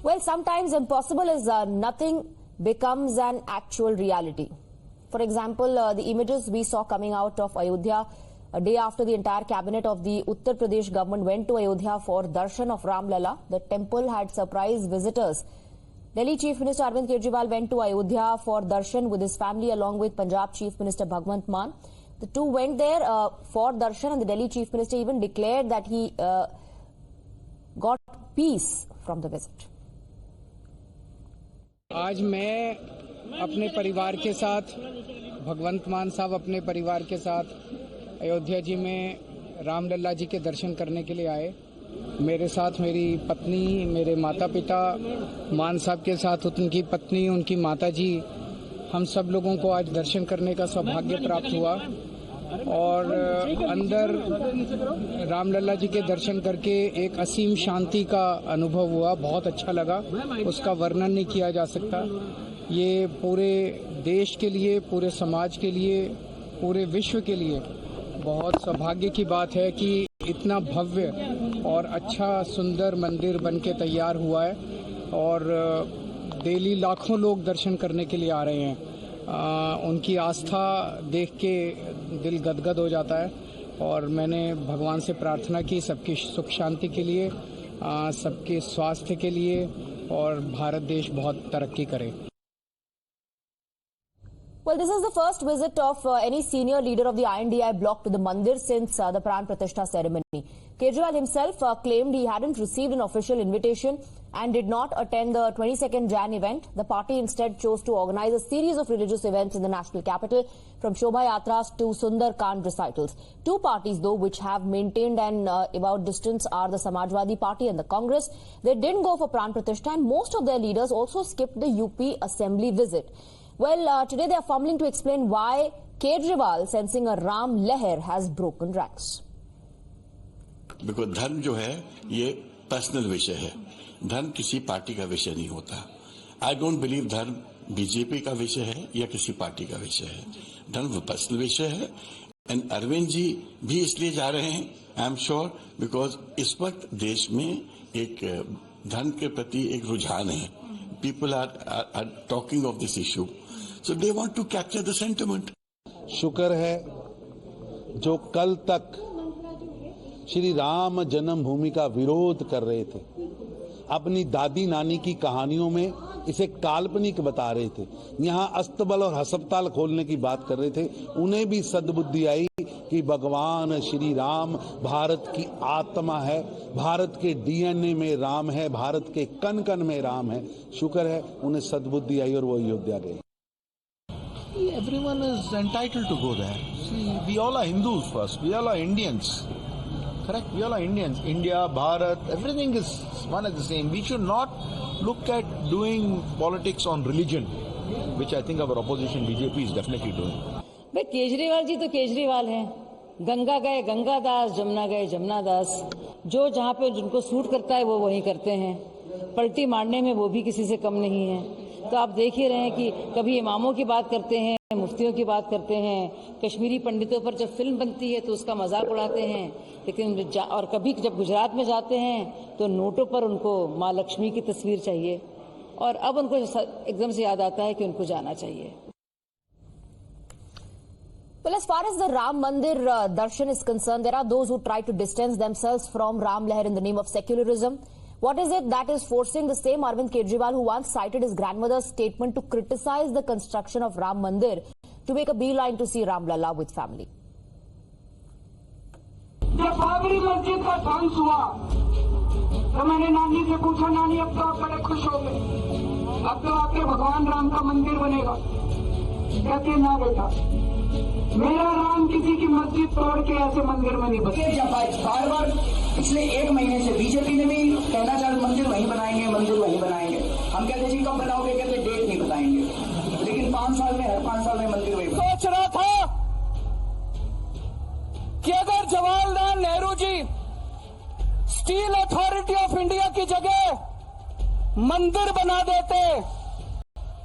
Well, sometimes impossible is nothing becomes an actual reality. For example, the images we saw coming out of Ayodhya a day after the entire cabinet of the Uttar Pradesh government went to Ayodhya for darshan of Ram Lalla. The temple had surprise visitors. Delhi Chief Minister Arvind Kejriwal went to Ayodhya for darshan with his family along with Punjab Chief Minister Bhagwant Mann. The two went there for darshan, and the Delhi Chief Minister even declared that he got peace from the visit. आज मैं अपने परिवार के साथ भगवंत मान साहब अपने परिवार के साथ अयोध्या जी में रामलला जी के दर्शन करने के लिए आए। मेरे साथ मेरी पत्नी, मेरे माता पिता, मान साहब के साथ उनकी पत्नी, उनकी माता जी, हम सब लोगों को आज दर्शन करने का सौभाग्य प्राप्त हुआ और अंदर रामलला जी के दर्शन करके एक असीम शांति का अनुभव हुआ। बहुत अच्छा लगा, उसका वर्णन नहीं किया जा सकता। ये पूरे देश के लिए, पूरे समाज के लिए, पूरे विश्व के लिए बहुत सौभाग्य की बात है कि इतना भव्य और अच्छा सुंदर मंदिर बनके तैयार हुआ है और डेली लाखों लोग दर्शन करने के लिए आ रहे हैं। उनकी आस्था देख के दिल गदगद हो जाता है और मैंने भगवान से प्रार्थना की सबकी सुख शांति के लिए, सबके स्वास्थ्य के लिए और भारत देश बहुत तरक्की करे। Well, this is the first visit of any senior leader of the INDI bloc to the mandir since the Pran Pratishtha ceremony. Kejriwal himself claimed he hadn't received an official invitation and did not attend the 22nd Jan event. The party instead chose to organize a series of religious events in the national capital, from Shobha Yatras to Sundar Kand recitals. Two parties, though, which have maintained an about distance are the Samajwadi Party and the Congress. They didn't go for Pran Pratishtha, and most of their leaders also skipped the UP assembly visit. Well, today they are fumbling to explain why Kejriwal, sensing a Ram Leher, has broken ranks. Because धर्म जो है ये personal विषय है, धर्म किसी party का विषय नहीं होता। आई डोंट बिलीव धर्म बीजेपी का विषय है या किसी पार्टी का विषय है, धर्म पर्सनल विषय है। एंड अरविंद जी भी इसलिए जा रहे हैं, आई एम श्योर, बिकॉज इस वक्त देश में एक धर्म के प्रति एक रुझान है। People are talking of this issue, so they want to capture the sentiment. शुक्र है जो कल तक श्री राम जन्मभूमि का विरोध कर रहे थे, अपनी दादी नानी की कहानियों में इसे काल्पनिक बता रहे थे, यहाँ अस्तबल और अस्पताल खोलने की बात कर रहे थे, उन्हें भी सद्बुद्धि आई कि भगवान श्री राम भारत की आत्मा है, भारत के डीएनए में राम है, भारत के कण कण में राम है। शुक्र है उन्हें सद्बुद्धि आई और वो अयोध्या गए। Everyone is entitled to go there. See, we all are Hindus first. We all are Indians. Correct? We all are Indians. India, Bharat, everything is one and the same. We should not look at doing politics on religion, which I think our opposition BJP is definitely doing. भाई केजरीवाल जी तो केजरीवाल हैं, गंगा गए गंगादास, जमुना गए जमुनादास, जो जहाँ पे जिनको suit करता है वो वही करते हैं। पलटी मारने में वो भी किसी से कम नहीं है। तो आप देख ही रहे हैं कि कभी इमामों की बात करते हैं, मुफ्तियों की बात करते हैं, कश्मीरी पंडितों पर जब फिल्म बनती है तो उसका मजाक उड़ाते हैं, लेकिन और कभी जब गुजरात में जाते हैं तो नोटों पर उनको माँ लक्ष्मी की तस्वीर चाहिए और अब उनको एकदम से याद आता है कि उनको जाना चाहिए। Well, as far as the Ram Mandir darshan is concerned, there are those who try to distance themselves from Ram Leher in the name of secularism. What is it that is forcing the same Arvind Kejriwal, who once cited his grandmother's statement to criticize the construction of Ram Mandir, to make a beeline to see Ram Lalla with family? जब बाबरी मस्जिद का ध्वंस हुआ तो मैंने नानी से पूछा, नानी अब तो आप बड़े खुश हो गए, अब तो आपके भगवान राम का मंदिर बनेगा। कहते ना बेटा, मेरा राम किसी की मस्जिद तोड़ के ऐसे मंदिर में नहीं बने। बार बार पिछले एक महीने से बीजेपी ने भी कहना चाहे मंदिर वहीं बनाएंगे, मंदिर वहीं बनाएंगे। हम कहते जी कब बनाओगे, कहते डेट नहीं बताएंगे, लेकिन 5 साल में हर 5 साल में मंदिर वहीं। सोच रहा था कि अगर Jawaharlal Nehru ji steel authority of India की जगह मंदिर बना देते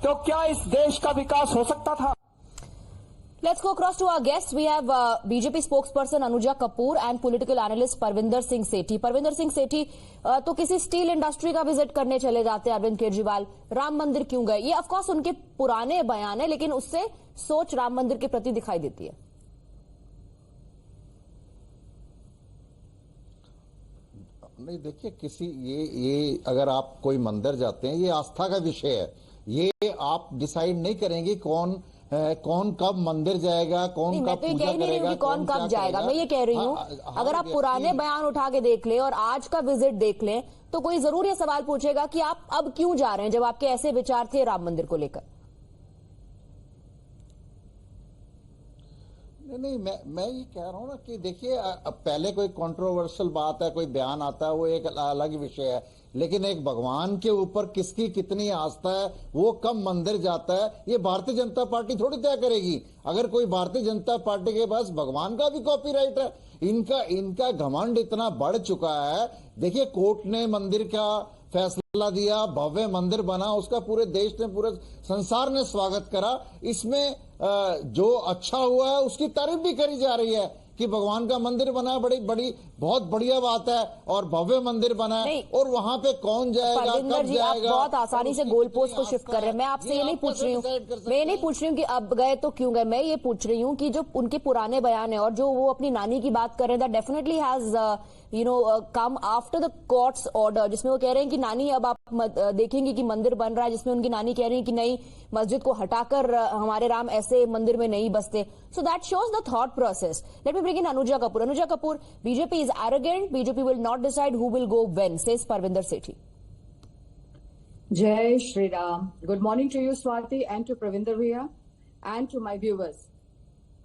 तो क्या इस देश का विकास हो सकता था? Let's go across to our guests. We have BJP spokesperson Anuja Kapoor and political analyst Parvinder Singh Sethi. Parvinder Singh Sethi, तो किसी स्टील इंडस्ट्री का विजिट करने चले जाते हैं अरविंद केजरीवाल, राम मंदिर क्यों गए? ये ऑफकोर्स उनके पुराने बयान है, लेकिन उससे सोच राम मंदिर के प्रति दिखाई देती है। नहीं, देखिए, किसी ये अगर आप कोई मंदिर जाते हैं, ये आस्था का विषय है। ये आप डिसाइड नहीं करेंगे कौन कब मंदिर जाएगा, कौन कब पूजा करेगा, कौन कब जाएगा। मैं ये कह रही हूँ, अगर आप पुराने बयान उठा के देख लें और आज का विजिट देख लें, तो कोई जरूर ये सवाल पूछेगा कि आप अब क्यों जा रहे हैं, जब आपके ऐसे विचार थे राम मंदिर को लेकर। नहीं, मैं ये कह रहा हूँ ना कि देखिए, पहले कोई कंट्रोवर्शियल बात है, कोई बयान आता है, वो एक अलग विषय है, लेकिन एक भगवान के ऊपर किसकी कितनी आस्था है, वो कब मंदिर जाता है, ये भारतीय जनता पार्टी थोड़ी तय करेगी। अगर कोई भारतीय जनता पार्टी के पास भगवान का भी कॉपीराइट है, इनका घमंड इतना बढ़ चुका है। देखिए, कोर्ट ने मंदिर का फैसला दिया, भव्य मंदिर बना, उसका पूरे देश ने, पूरे संसार ने स्वागत करा। इसमें जो अच्छा हुआ है उसकी तारीफ भी करी जा रही है कि भगवान का मंदिर बना, बड़ी बहुत बढ़िया बात है, और भव्य मंदिर बना है। और वहां पे कौन जाएगा, कब जाएगा? आप बहुत आसानी से गोल पोस्ट को शिफ्ट कर रहे हैं। मैं आपसे ये नहीं पूछ रही हूँ, कि अब गए तो क्यों गए। मैं ये पूछ रही हूँ कि जो उनके पुराने बयान है और जो वो अपनी नानी की बात कर रहे हैं, that definitely has come after the courts order, जिसमें वो कह रहे हैं कि नानी अब आप देखेंगे कि मंदिर बन रहा है, जिसमें उनकी नानी कह रही है कि नहीं, मस्जिद को हटाकर हमारे राम ऐसे मंदिर में नहीं बसते। So that shows the thought process. Let me bring in Anuja Kapoor. Anuja Kapoor, BJP is arrogant. BJP will not decide who will go when, says Parvinder Sethi. Jai Shri Ram. Good morning to you, Swati, and to Pravinder Bhaiya, and to my viewers.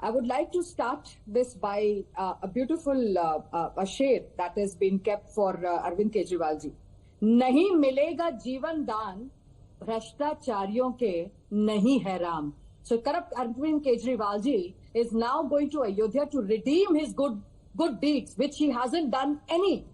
I would like to start this by a beautiful a share that has been kept for Arvind Kejriwal ji. नहीं मिलेगा जीवन दान, भ्रष्टाचारियों के नहीं है Ram. So corrupt Arvind Kejriwal ji is now going to Ayodhya to redeem his good deeds, which he hasn't done any.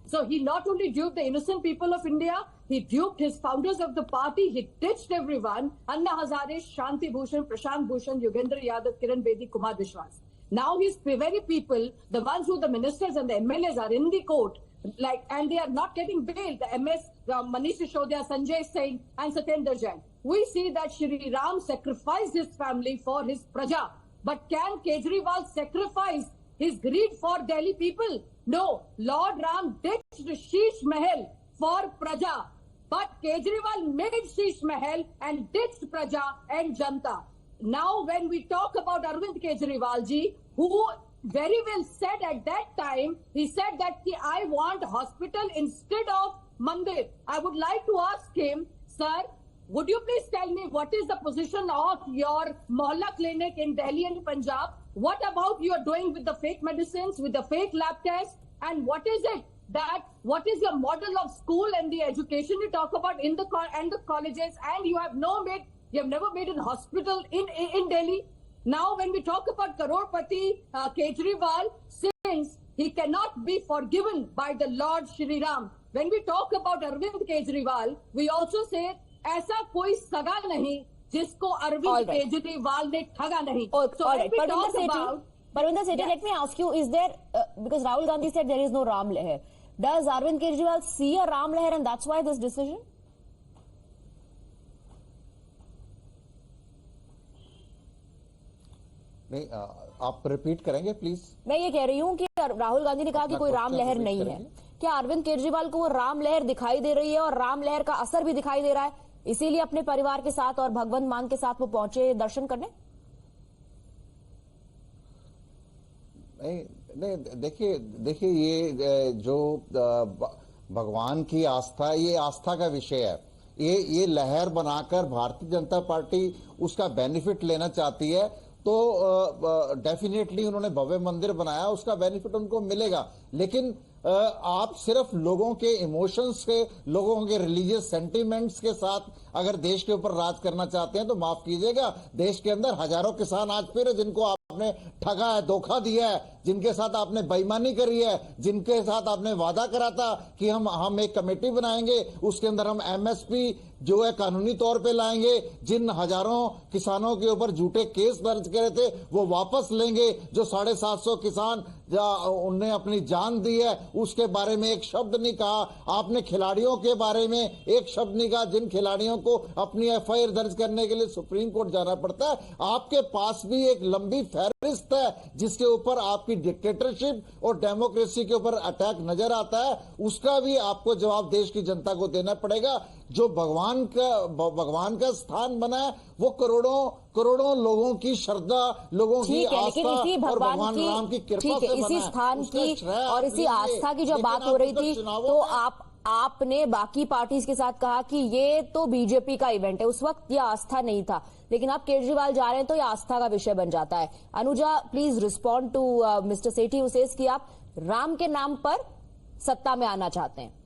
So he not only duped the innocent people of India, he duped his founders of the party, he ditched everyone, Anna Hazare, Shanti Bhushan, Prashant Bhushan, Yogendra Yadav, Kiran Bedi, Kumar Vishwas. Now his very people, the ones who the ministers and the MLAs are in the court, and they are not getting bail, the MS, Manish Sisodya, Sanjay Singh and Satyendra Jain. We see that Shri Ram sacrificed his family for his praja. But can Kejriwal sacrifice his greed for Delhi people? No. Lord Ram ditched Sheesh Mahal for praja. But Kejriwal made Sheesh Mahal and ditched praja and Janta. Now when we talk about Arvind Kejriwal ji, who very well said at that time, he said that I want hospital instead of mandir. I would like to ask him, sir, would you please tell me what is the position of your Mohalla clinic in Delhi and Punjab? What about you are doing with the fake medicines, with the fake lab tests? And what is your model of school and the education you talk about in the colleges? And you have never made a hospital in Delhi. Now when we talk about Crorepati Kejriwal, since he cannot be forgiven by the Lord Shri Ram. When we talk about Arvind Kejriwal, we also say ऐसा कोई सगा नहीं जिसको अरविंद केजरीवाल ने ठगा नहीं. So when we talk about Parvinder Sethi, let me ask you, is there because Rahul Gandhi said there is no Ram Leher, does Arvind Kejriwal see a Ram Leher and that's why this decision? नहीं, आप repeat करेंगे please. मैं ये कह रही हूँ कि राहुल गांधी ने कहा कि कोई राम लहर नहीं है. क्या अरविंद केजरीवाल को वो राम लहर दिखाई दे रही है और राम लहर का असर भी दिखाई दे रहा है, इसीलिए अपने परिवार के साथ और भगवंत मान के साथ वो पहुंचे दर्शन करने? नहीं, देखिए ये जो भगवान की आस्था, ये आस्था का विषय है. ये लहर बनाकर भारतीय जनता पार्टी उसका बेनिफिट लेना चाहती है, तो डेफिनेटली उन्होंने भव्य मंदिर बनाया, उसका बेनिफिट उनको मिलेगा. लेकिन आप सिर्फ लोगों के इमोशंस के, लोगों के रिलीजियस सेंटिमेंट्स के साथ अगर देश के ऊपर राज करना चाहते हैं तो माफ कीजिएगा, देश के अंदर हजारों किसान आज फिर जिनको आप आपने ठगा है, धोखा दिया है, जिनके साथ आपने बेईमानी करी है, जिनके साथ आपने वादा करा था कि हम एक कमेटी बनाएंगे, उसके अंदर हम एमएसपी जो है कानूनी तौर पे लाएंगे, जिन हजारों किसानों के ऊपर झूठे केस दर्ज करे थे वो वापस लेंगे, जो 750 किसान उनने अपनी जान दी है उसके बारे में एक शब्द नहीं कहा। आपने खिलाड़ियों के बारे में एक शब्द नहीं कहा, जिन खिलाड़ियों को अपनी एफआईआर दर्ज करने के लिए सुप्रीम कोर्ट जाना पड़ता है। आपके पास भी एक लंबी फहरिस्त है जिसके ऊपर आपकी डिक्टेटरशिप और डेमोक्रेसी के ऊपर अटैक नजर आता है, उसका भी आपको जवाब देश की जनता को देना पड़ेगा। जो भगवान का स्थान बना है वो करोड़ों लोगों की श्रद्धा, लोगों की आस्था और भगवान राम की कृपा से बना है। इसी स्थान की और इसी आस्था की जब बात हो रही थी तो आपने बाकी पार्टीज के साथ कहा कि ये तो बीजेपी का इवेंट है, उस वक्त ये आस्था नहीं था, लेकिन आप केजरीवाल जा रहे हैं तो ये आस्था का विषय बन जाता है। Anuja, please respond to mister Sethi who says कि आप राम के नाम पर सत्ता में आना चाहते हैं।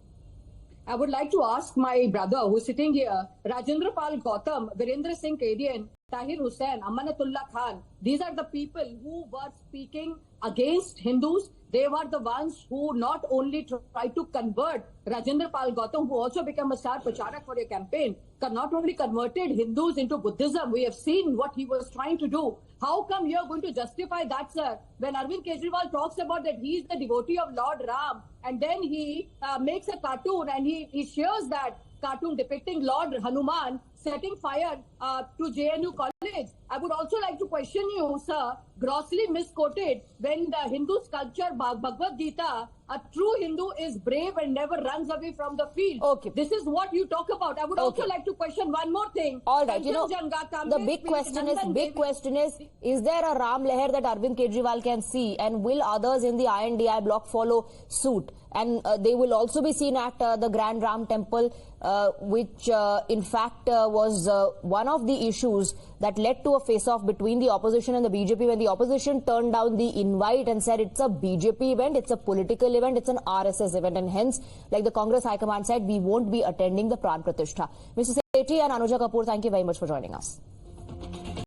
I would like to ask my brother who's sitting here, Rajendra Pal Gautam, Virendra Singh Kadian, Tahir Hussain, Amanatullah Khan. These are the people who were speaking against Hindus. They were the ones who not only tried to convert Rajendra Pal Gautam, who also became a star pracharak for your campaign, not only converted Hindus into Buddhism. We have seen what he was trying to do. How come you are going to justify that, sir, when Arvind Kejriwal talks about that he is the devotee of Lord Ram, and then he makes a cartoon and he shares that cartoon depicting Lord Hanuman setting fire to JNU College. I would also like to question you, sir, grossly misquoted when the Hindu sculpture Bhagavad Gita, a true Hindu is brave and never runs away from the field. Okay. This is what you talk about. I would also like to question one more thing. All right, the big question is there a Ram Leher that Arvind Kejriwal can see, and will others in the INDI bloc follow suit? And they will also be seen at the Grand Ram Temple, which in fact was one of the issues that led to a face-off between the opposition and the BJP, when the opposition turned down the invite and said it's a BJP event, it's a political event, it's an RSS event, and hence, like the Congress High Command said, we won't be attending the Pran Pratishtha. Mr. Sethi and Anuja Kapoor, thank you very much for joining us.